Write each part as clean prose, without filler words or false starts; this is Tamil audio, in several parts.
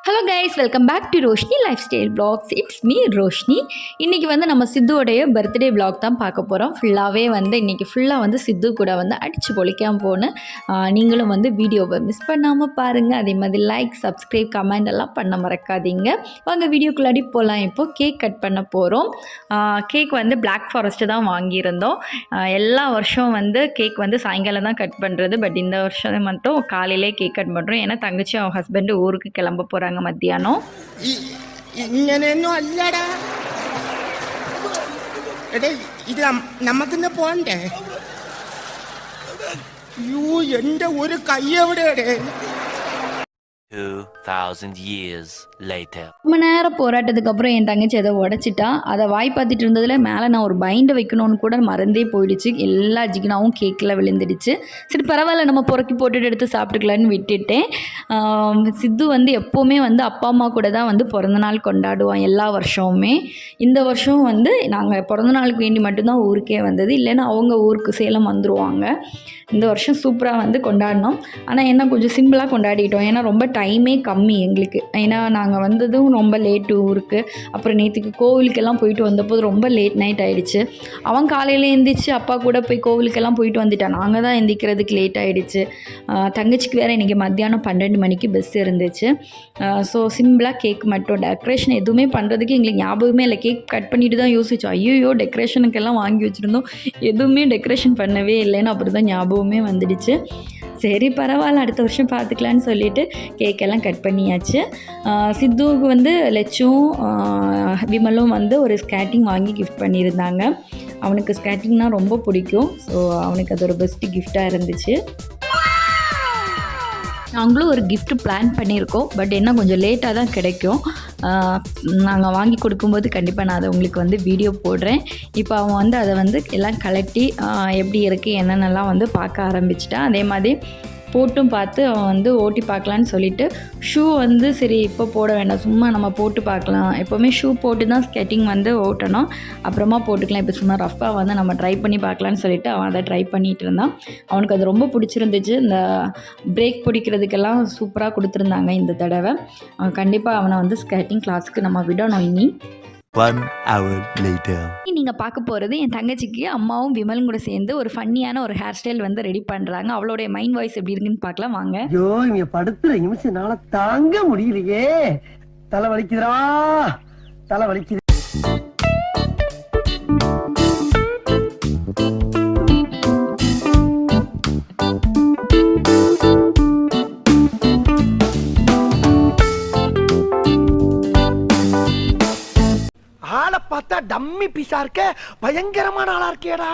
Hello guys, welcome back to Roshini life style blocks. It's me Roshini. இன்றைக்கி வந்து நம்ம சித்துவோடைய பர்த்டே பிளாக் தான் பார்க்க போகிறோம். ஃபுல்லாகவே வந்து இன்றைக்கி ஃபுல்லாக வந்து சித்து கூட வந்து அடித்து பொழிக்காமல் போன்னு நீங்களும் வந்து வீடியோவை மிஸ் பண்ணாமல் பாருங்கள். அதே மாதிரி லைக், சப்ஸ்கிரைப், கமெண்ட் எல்லாம் பண்ண மறக்காதீங்க. வாங்க வீடியோக்குள்ளாடி போகலாம். இப்போது கேக் கட் பண்ண போகிறோம். கேக் வந்து பிளாக் ஃபாரஸ்ட்டு தான் வாங்கியிருந்தோம். எல்லா வருஷம் வந்து கேக் வந்து சாயங்காலம் தான் கட் பண்ணுறது. பட் இந்த வருஷம் மட்டும் காலையிலே கேக் கட் பண்ணுறோம். ஏன்னா தங்கச்சி அவன் ஹஸ்பண்டு ஊருக்கு கிளம்ப போகிறாங்க மத்தியானம். ഇങ്ങനെയൊന്നും അല്ലടാ. എടേ ഇത് നമ്മക്കിന്ന് പോണ്ടേ? യൂ എന്റെ ഒരു കൈ എവിടെയാടേ? 2000 years later. ரொம்ப நேரம் போராட்டத்துக்கு அப்புறம் என் தங்கச்சி அதை உடச்சிட்டா. அதை வாய் பார்த்துட்டு இருந்ததில் மேலே நான் ஒரு பைண்டை வைக்கணும்னு கூட மறந்தே போயிடுச்சு. எல்லா ஜிகினாவும் கேக்கில் விழுந்துடுச்சு. சரி பரவாயில்ல, நம்ம புறக்கி போட்டுட்டு எடுத்து சாப்பிட்டுக்கலான்னு விட்டுட்டேன். சித்து வந்து எப்போவுமே வந்து அப்பா அம்மா கூட தான் வந்து பிறந்தநாள் கொண்டாடுவான் எல்லா வருஷமுமே. இந்த வருஷம் வந்து நாங்கள் பிறந்தநாளுக்கு வேண்டி மட்டும்தான் ஊருக்கே வந்தது. இல்லைன்னா அவங்க ஊருக்கு சேலம் வந்துடுவாங்க. இந்த வருஷம் சூப்பராக வந்து கொண்டாடினோம். ஆனால் என்ன கொஞ்சம் சிம்பிளாக கொண்டாடிட்டோம். ஏன்னா ரொம்ப டைமே கம்மி எங்களுக்கு. ஏன்னா நாங்கள் வந்ததும் ரொம்ப லேட்டு ஊருக்கு. அப்புறம் நேற்றுக்கு கோவிலுக்கெல்லாம் போயிட்டு வந்தபோது ரொம்ப லேட் நைட் ஆகிடுச்சு. அவன் காலையில் எழுந்திரிச்சு அப்பா கூட போய் கோவிலுக்கெல்லாம் போயிட்டு வந்துட்டான். நாங்கள் தான் எந்திரிக்கிறதுக்கு லேட் ஆகிடுச்சு. தங்கச்சிக்கு வேறு இன்றைக்கி மத்தியானம் 12 மணிக்கு பஸ் இருந்துச்சு. ஸோ சிம்பிளாக கேக் மட்டும், டெக்கரேஷன் எதுவுமே பண்ணுறதுக்கு எங்களுக்கு ஞாபகமே இல்லை. கேக் கட் பண்ணிட்டு தான் யோசித்தோம், ஐயோ டெக்கரேஷனுக்கெல்லாம் வாங்கி வச்சுருந்தோம், எதுவுமே டெக்கரேஷன் பண்ணவே இல்லைன்னு அப்புறம் தான் ஞாபகமே வந்துடுச்சு. சரி பரவாயில்ல, அடுத்த வருஷம் பார்த்துக்கலான்னு சொல்லிவிட்டு கேக்கெல்லாம் கட் பண்ணியாச்சு. சித்துவுக்கு வந்து லட்சும் விமலும் வந்து ஒரு ஸ்கேட்டிங் வாங்கி கிஃப்ட் பண்ணியிருந்தாங்க. அவனுக்கு ஸ்கேட்டிங்னால் ரொம்ப பிடிக்கும். ஸோ அவனுக்கு அது ஒரு பெஸ்ட்டு கிஃப்டாக இருந்துச்சு. நாங்களும் ஒரு கிஃப்ட் பிளான் பண்ணியிருக்கோம். பட் என்ன கொஞ்சம் லேட்டாக தான் கிடைக்கும். நாங்கள் வாங்கி கொடுக்கும்போது கண்டிப்பாக நான் அதை உங்களுக்கு வந்து வீடியோ போடுறேன். இப்போ அவன் வந்து அதை வந்து எல்லாம் கலட்டி எப்படி இருக்குது என்னென்னலாம் வந்து பார்க்க ஆரம்பிச்சிட்டான். அதே மாதிரி போட்டும் பார்த்து அவன் வந்து ஓட்டி பார்க்கலான்னு சொல்லிவிட்டு ஷூ வந்து சரி இப்போ போட வேண்டாம், சும்மா நம்ம போட்டு பார்க்கலாம், எப்போவுமே ஷூ போட்டு தான் ஸ்கேட்டிங் வந்து ஓட்டணும், அப்புறமா போட்டுக்கலாம், இப்போ சும்மா ரஃப்பாக வந்து நம்ம ட்ரை பண்ணி பார்க்கலான்னு சொல்லிவிட்டு அவன் அதை ட்ரை பண்ணிகிட்டு இருந்தான். அவனுக்கு அது ரொம்ப பிடிச்சிருந்துச்சு. இந்த பிரேக் பிடிக்கிறதுக்கெல்லாம் சூப்பராக கொடுத்துருந்தாங்க இந்த தடவை. கண்டிப்பாக அவனை வந்து ஸ்கேட்டிங் கிளாஸுக்கு நம்ம விடணும். இனி 1 hour later. நீங்கள் பார்க்க போகிறது என் தங்கச்சிக்கு அம்மாவும் விமலும் கூட சேர்ந்து ஒரு ஃபன்னியான ஒரு ஹேர் ஸ்டைல் வந்து ரெடி பண்ணுறாங்க. அவளுடைய மைண்ட் வாய்ஸ் எப்படி இருக்குன்னு பார்க்கலாம் வாங்க. ஐயோ இங்க படுத்துற நிமிஷம்னால தாங்க முடியலையே, தலை வலிக்குதுடா, தலை வலிக்குது. ஆளை பார்த்தா டம்மி பீஸா இருக்க, பயங்கரமான ஆளா இருக்கேடா.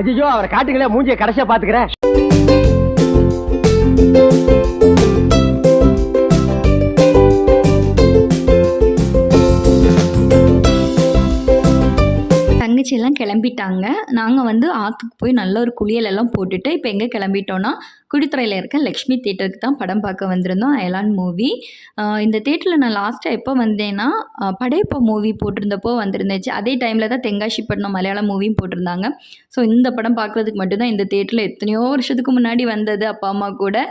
ஐயோ அவரை காட்டுங்களே, மூஞ்சிய கடைசியா பாத்துக்கிறேன். தங்கச்சியெல்லாம் கிளம்பிட்டாங்க. நாங்கள் வந்து ஆற்றுக்கு போய் நல்ல ஒரு குளியலெல்லாம் போட்டுட்டு இப்போ எங்கே கிளம்பிட்டோன்னா குடித்துறையில் இருக்க லக்ஷ்மி தேட்டருக்கு தான் படம் பார்க்க வந்திருந்தோம். அயலான் மூவி. இந்த தேட்டரில் நான் லாஸ்ட்டாக எப்போ வந்தேன்னா படையப்பா மூவி போட்டிருந்தப்போ வந்திருந்துச்சு. அதே டைமில் தான் தெங்காசிப்பட்டினம் மலையாளம் மூவியும் போட்டிருந்தாங்க. ஸோ இந்த படம் பார்க்குறதுக்கு மட்டும்தான் இந்த தேட்டரில் எத்தனையோ வருஷத்துக்கு முன்னாடி வந்தது அப்பா அம்மா கூட.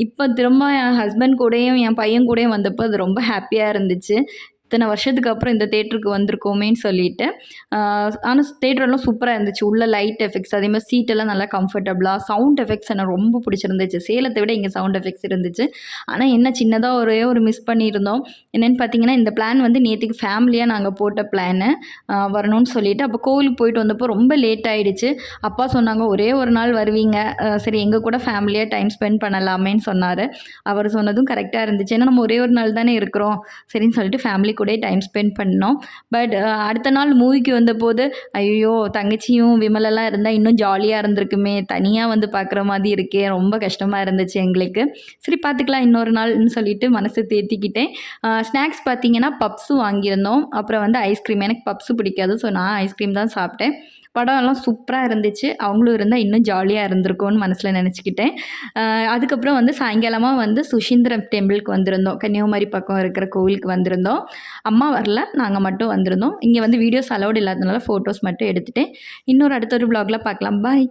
இப்போ திரும்ப என் ஹஸ்பண்ட் கூடயும் என் பையன் கூடயும் வந்தப்போ அது ரொம்ப ஹாப்பியாக இருந்துச்சு. இத்தனை வருஷத்துக்கு அப்புறம் இந்த தேட்டருக்கு வந்திருக்கோமேன்னு சொல்லிட்டு. ஆனால் தேட்டரெல்லாம் சூப்பராக இருந்துச்சு. உள்ள லைட் எஃபெக்ட்ஸ், அதே மாதிரி சீட்டெல்லாம் நல்லா கம்ஃபர்டபுளாக, சவுண்ட் எஃபெக்ட்ஸ் எனக்கு ரொம்ப பிடிச்சிருந்துச்சு. சேலத்தை விட இங்கே சவுண்ட் எஃபெக்ட்ஸ் இருந்துச்சு. ஆனால் என்ன சின்னதாக ஒரே ஒரு மிஸ் பண்ணியிருந்தோம். என்னென்னு பார்த்தீங்கன்னா, இந்த பிளான் வந்து நேற்றுக்கு ஃபேமிலியாக நாங்கள் போட்ட பிளானு வரணும்னு சொல்லிவிட்டு அப்போ கோவிலுக்கு போயிட்டு வந்தப்போ ரொம்ப லேட் ஆகிடுச்சு. அப்பா சொன்னாங்க ஒரே ஒரு நாள் வருவீங்க, சரி எங்கள் கூட ஃபேமிலியாக டைம் ஸ்பெண்ட் பண்ணலாமேன்னு சொன்னார். அவர் சொன்னதும் கரெக்டாக இருந்துச்சு. ஏன்னா நம்ம ஒரே ஒரு நாள் தானே இருக்கிறோம், சரின்னு சொல்லிட்டு ஃபேமிலி கூட டைம் ஸ்பெண்ட் பண்ணோம். பட் அடுத்த நாள் மூவிக்கு வந்தபோது ஐயோ தங்கச்சியும் விமலெல்லாம் இருந்தால் இன்னும் ஜாலியாக இருந்திருக்குமே, தனியாக வந்து பார்க்குற மாதிரி இருக்கே, ரொம்ப கஷ்டமாக இருந்துச்சு எங்களுக்கு. சரி பார்த்துக்கலாம் இன்னொரு நாள்னு சொல்லிட்டு மனசை தேத்திக்கிட்டேன். ஸ்நாக்ஸ் பார்த்தீங்கன்னா பப்ஸும் வாங்கியிருந்தோம். அப்புறம் வந்து ஐஸ்கிரீம், எனக்கு பப்ஸு பிடிக்காது, ஸோ நான் ஐஸ்கிரீம் தான் சாப்பிட்டேன். படம் எல்லாம் சூப்பராக இருந்துச்சு. அவங்களும் இருந்தால் இன்னும் ஜாலியாக இருந்திருக்கும்னு மனசில் நினச்சிக்கிட்டேன். அதுக்கப்புறம் வந்து சாயங்காலமாக வந்து சுசீந்திரம் டெம்பிளுக்கு வந்திருந்தோம். கன்னியாகுமரி பக்கம் இருக்கிற கோவிலுக்கு வந்திருந்தோம். அம்மா வரல, நாங்கள் மட்டும் வந்திருந்தோம். இங்கே வந்து வீடியோஸ் அலௌட் இல்லாததுனால ஃபோட்டோஸ் மட்டும் எடுத்துகிட்டேன். இன்னொரு அடுத்த ஒரு vlogல பார்க்கலாம். பாய்.